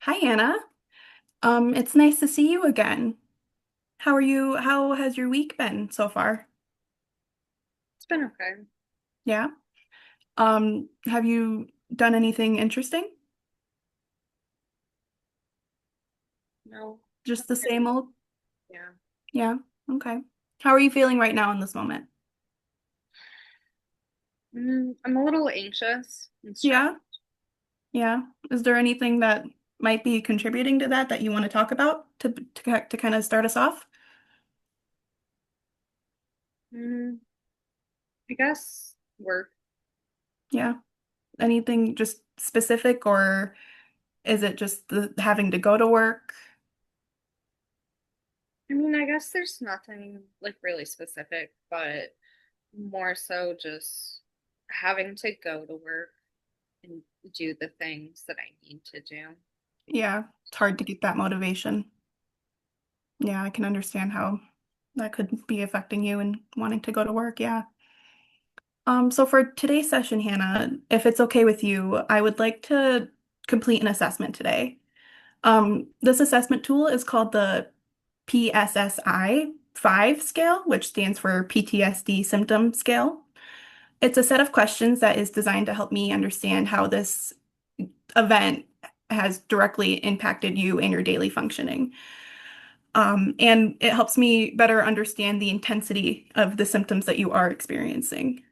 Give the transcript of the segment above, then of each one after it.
Hi, Anna. It's nice to see you again. How are you? How has your week been so far? It's been okay. Yeah. Have you done anything interesting? No, not Just the same really. old? Yeah. Yeah. Okay. How are you feeling right now in this moment? I'm a little anxious and stressed. Yeah. Yeah. Is there anything that might be contributing to that you want to talk about to kind of start us off? Mm, I guess work. Yeah. Anything just specific, or is it just the having to go to work? I guess there's nothing like really specific, but more so just having to go to work and do the things that I need to do. Yeah. It's hard to get that motivation. Yeah, I can understand how that could be affecting you and wanting to go to work. Yeah. So for today's session, Hannah, if it's okay with you, I would like to complete an assessment today. This assessment tool is called the PSSI 5 scale, which stands for PTSD symptom scale. It's a set of questions that is designed to help me understand how this event has directly impacted you and your daily functioning. And it helps me better understand the intensity of the symptoms that you are experiencing.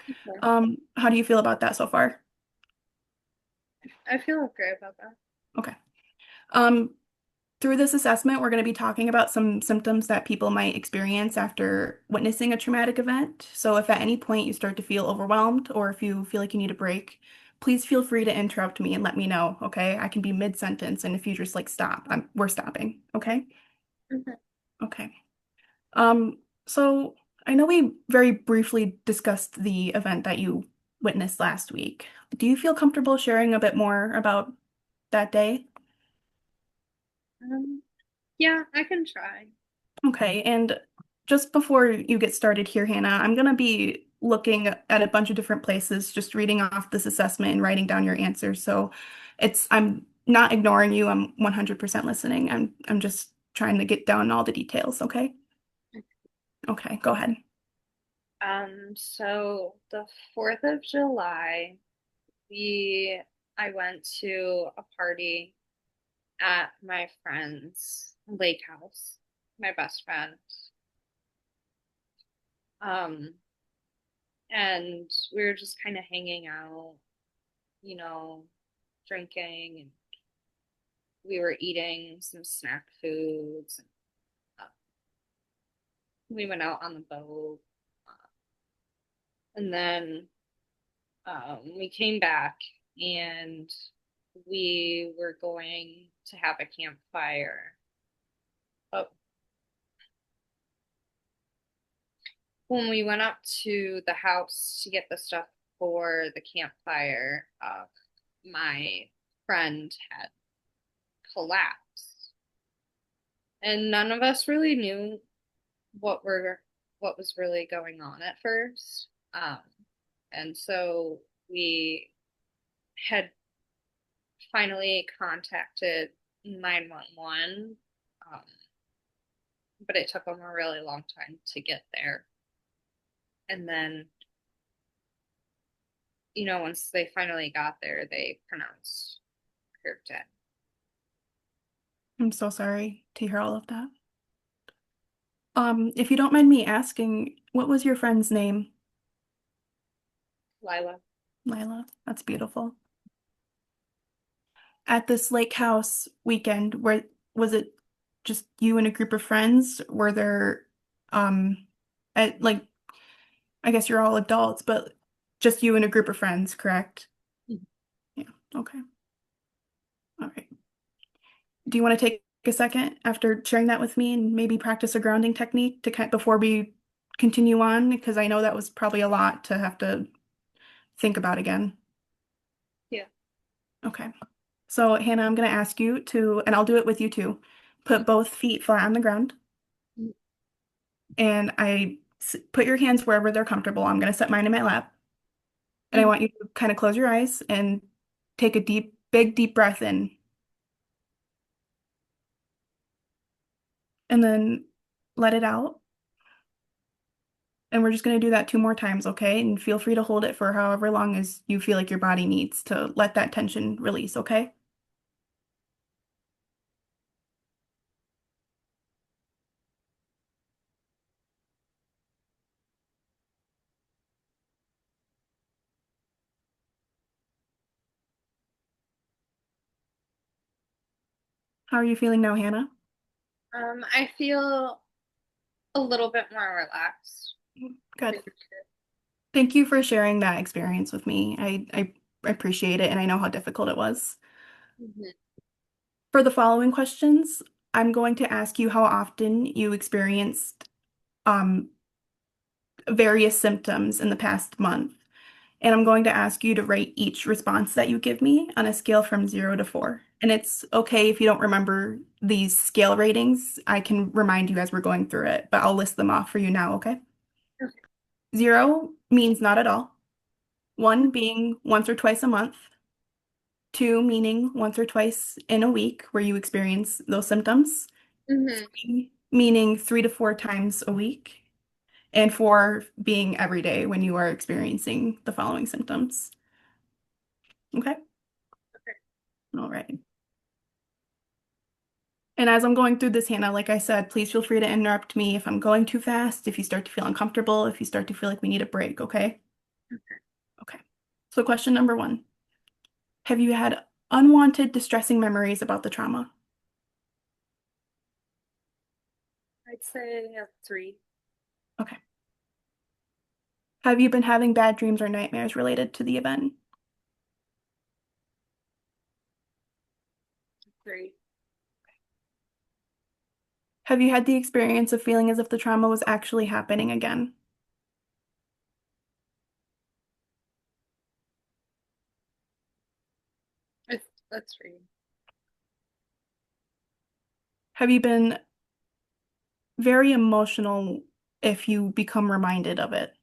Okay. How do you feel about that so far? I feel okay about that. Okay. Um, Through this assessment, we're going to be talking about some symptoms that people might experience after witnessing a traumatic event. So if at any point you start to feel overwhelmed or if you feel like you need a break, please feel free to interrupt me and let me know, okay? I can be mid-sentence, and if you just like stop, we're stopping, okay? Okay. Okay. So I know we very briefly discussed the event that you witnessed last week. Do you feel comfortable sharing a bit more about that day? Um, yeah, I can try. Okay, and just before you get started here, Hannah, I'm gonna be looking at a bunch of different places, just reading off this assessment and writing down your answers. So I'm not ignoring you, I'm 100% listening. I'm just trying to get down all the details, okay? Okay, go ahead. So the 4th of July, we I went to a party at my friend's lake house, my best friend. Um, and we were just kind of hanging out, you know, drinking, and we were eating some snack foods. Uh, we went out on the boat, and then we came back and we were going to have a campfire. But when we went up to the house to get the stuff for the campfire, my friend had collapsed, and none of us really knew what were what was really going on at first. And so we had finally contacted 911, um, but it took them a really long time to get there. And then, once they finally got there, they pronounced her dead. I'm so sorry to hear all of that. If you don't mind me asking, what was your friend's name? Lila. Lila. That's beautiful. At this lake house weekend, where was it just you and a group of friends? Were there, um, like, I guess you're all adults, but just you and a group of friends, correct? Yeah. Okay. All right. Do you want to take a second after sharing that with me and maybe practice a grounding technique to kind before we continue on? Because I know that was probably a lot to have to think about again. Yeah. Okay. So, Hannah, I'm going to ask you to, and I'll do it with you too, put both feet flat on the ground. And put your hands wherever they're comfortable. I'm going to set mine in my lap. And I Mm-hmm. want you to kind of close your eyes and take a deep, big deep breath in and then let it out. And we're just going to do that two more times, okay? And feel free to hold it for however long as you feel like your body needs to let that tension release, okay? How are you feeling now, Hannah? I feel a little bit more relaxed. Good. Thank you for sharing that experience with me. I appreciate it and I know how difficult it was. Mhm. For the following questions, I'm going to ask you how often you experienced um, various symptoms in the past month. And I'm going to ask you to rate each response that you give me on a scale from 0 to 4. And it's okay if you don't remember these scale ratings. I can remind you as we're going through it, but I'll list them off for you now, okay? Okay. 0 means not at all. 1 being once or twice a month. 2 meaning once or twice in a week where you experience those symptoms. Hmm. 3 meaning 3 to 4 times a week. And 4 being every day when you are experiencing the following symptoms. Okay? Okay. All right. And as I'm going through this, Hannah, like I said, please feel free to interrupt me if I'm going too fast, if you start to feel uncomfortable, if you start to feel like we need a break, okay? Okay. So question number 1. Have you had unwanted, distressing memories about the trauma? I'd say a 3. Okay. Have you been having bad dreams or nightmares related to the event? 3. Have you had the experience of feeling as if the trauma was actually happening again? It's a 3. Have you been very emotional if you become reminded of it?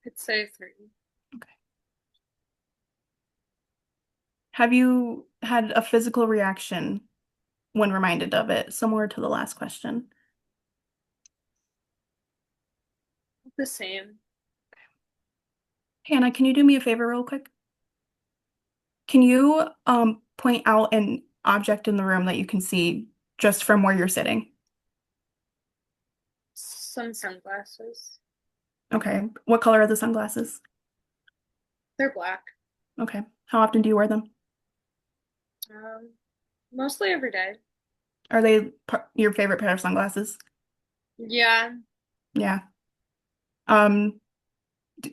I'd say 3. Okay. Have you had a physical reaction when reminded of it, similar to the last question? The same. Hannah, can you do me a favor real quick? Can you point out an object in the room that you can see just from where you're sitting? Some sunglasses. Okay. What color are the sunglasses? They're black. Okay. How often do you wear them? Um, Mostly every day. Are they your favorite pair of sunglasses? Yeah. Yeah. Um,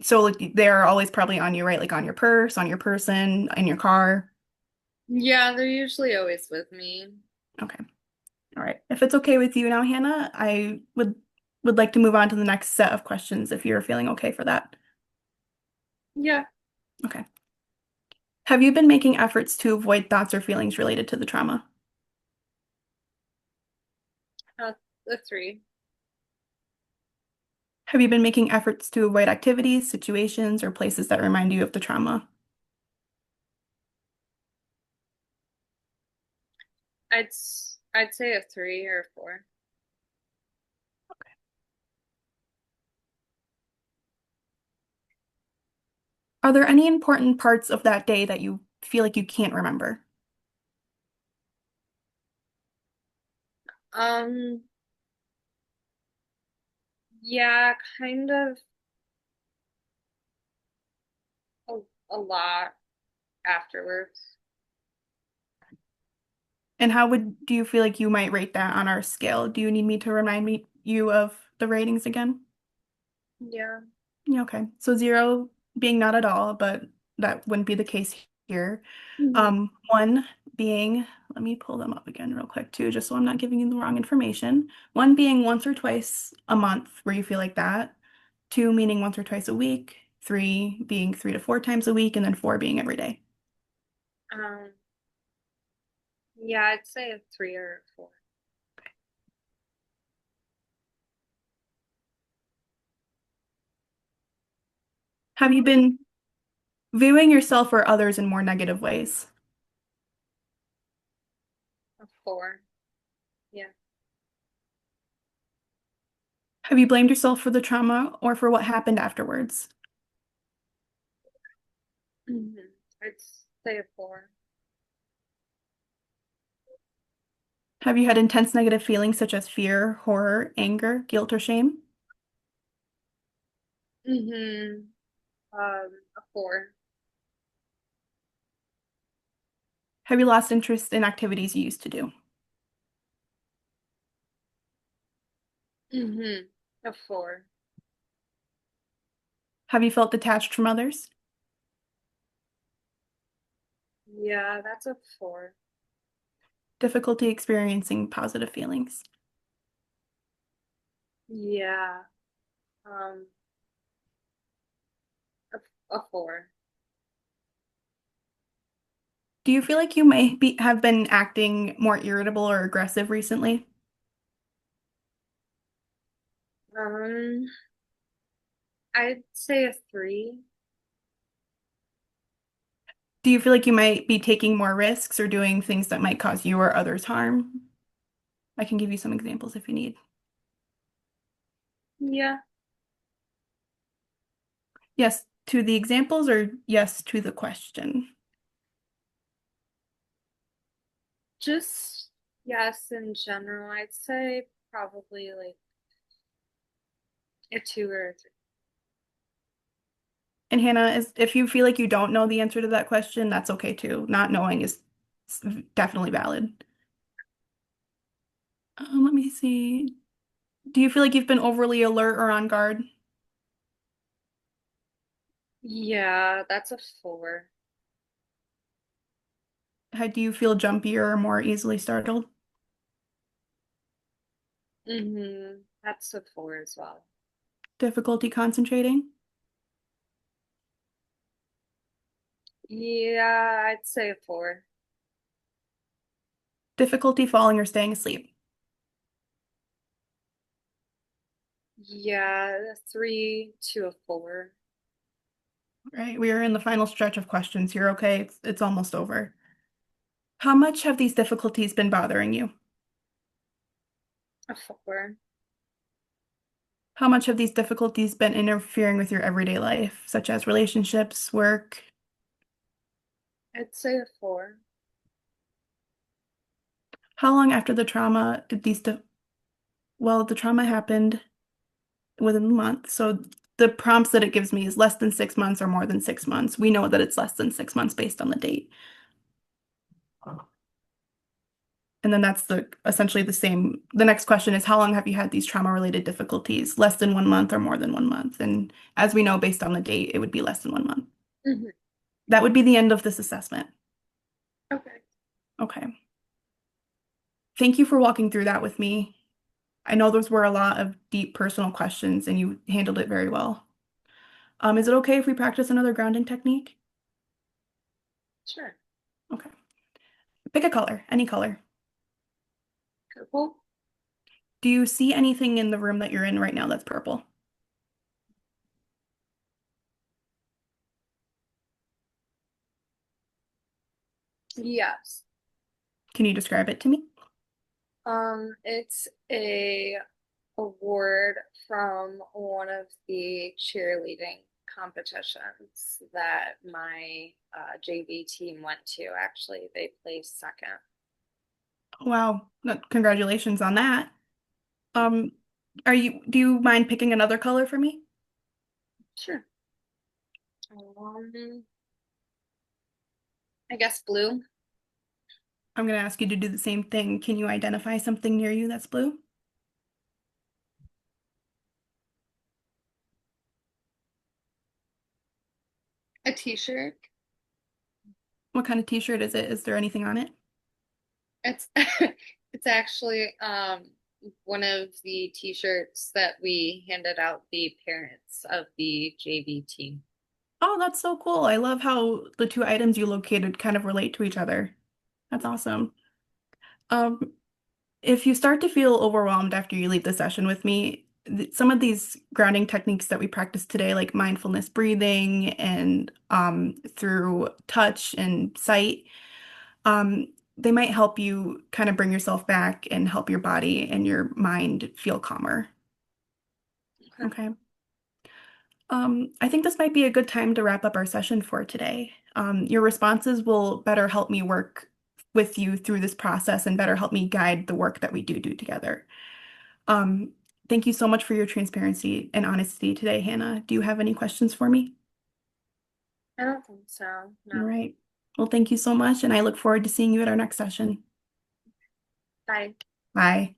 so like they're always probably on you, right? Like on your purse, on your person, in your car. Yeah, they're usually always with me. Okay. All right. If it's okay with you now, Hannah, I would like to move on to the next set of questions if you're feeling okay for that. Yeah. Okay. Have you been making efforts to avoid thoughts or feelings related to the trauma? Uh, a 3. Have you been making efforts to avoid activities, situations, or places that remind you of the trauma? I'd say a 3 or a 4. Are there any important parts of that day that you feel like you can't remember? Um, yeah, kind of a, a lot afterwards. And how would do you feel like you might rate that on our scale? Do you need me to remind you of the ratings again? Yeah. Yeah, okay. So 0 being not at all, but that wouldn't be the case here. Mhm. 1 being, let me pull them up again real quick too, just so I'm not giving you the wrong information. 1 being once or twice a month where you feel like that. 2 meaning once or twice a week. 3 being 3 to 4 times a week, and then 4 being every day. Um, yeah, I'd say a 3 or a 4. Have you been viewing yourself or others in more negative ways? A 4. Yeah. Have you blamed yourself for the trauma or for what happened afterwards? hmm I'd say a 4. Have you had intense negative feelings such as fear, horror, anger, guilt, or shame? hmm a 4. Have you lost interest in activities you used to do? A 4. Have you felt detached from others? Yeah, that's a 4. Difficulty experiencing positive feelings? Yeah. Um, a 4. Do you feel like you may have been acting more irritable or aggressive recently? Um, I'd say a 3. Do you feel like you might be taking more risks or doing things that might cause you or others harm? I can give you some examples if you need. Yeah. Yes to the examples or yes to the question? Just yes, in general, I'd say probably like a 2 or a 3. And Hannah, if you feel like you don't know the answer to that question, that's okay too. Not knowing is definitely valid. Let me see. Do you feel like you've been overly alert or on guard? Yeah, that's a 4. How do you feel jumpier or more easily startled? That's a 4 as well. Difficulty concentrating? Yeah, I'd say a 4. Difficulty falling or staying asleep? Yeah, a 3 to a 4. Right, we are in the final stretch of questions here, okay? It's almost over. How much have these difficulties been bothering you? A 4. How much have these difficulties been interfering with your everyday life, such as relationships, work? I'd say a 4. How long after the trauma did well, the trauma happened within a month. So the prompts that it gives me is less than 6 months or more than 6 months. We know that it's less than 6 months based on the date. And then that's essentially the same. The next question is how long have you had these trauma-related difficulties? Less than 1 month or more than 1 month? And as we know, based on the date, it would be less than 1 month. hmm That would be the end of this assessment. Okay. Okay. Thank you for walking through that with me. I know those were a lot of deep personal questions and you handled it very well. Is it okay if we practice another grounding technique? Sure. Okay. Pick a color, any color. Purple? Do you see anything in the room that you're in right now that's purple? Yes. Can you describe it to me? It's a award from one of the cheerleading competitions that my JV team went to. Actually, they placed second. Wow. Congratulations on that. Um, do you mind picking another color for me? Sure. Um, I guess blue. I'm going to ask you to do the same thing. Can you identify something near you that's blue? A t-shirt. What kind of t-shirt is it? Is there anything on it? It's it's actually one of the t-shirts that we handed out the parents of the JV team. Oh, that's so cool. I love how the two items you located kind of relate to each other. That's awesome. Um, if you start to feel overwhelmed after you leave the session with me, some of these grounding techniques that we practice today, like mindfulness breathing and through touch and sight, um, they might help you kind of bring yourself back and help your body and your mind feel calmer. Okay. Okay. I think this might be a good time to wrap up our session for today. Your responses will better help me work with you through this process and better help me guide the work that we do together. Um, thank you so much for your transparency and honesty today, Hannah. Do you have any questions for me? I don't think so. All No. right. Well, thank you so much, and I look forward to seeing you at our next session. Bye. Bye.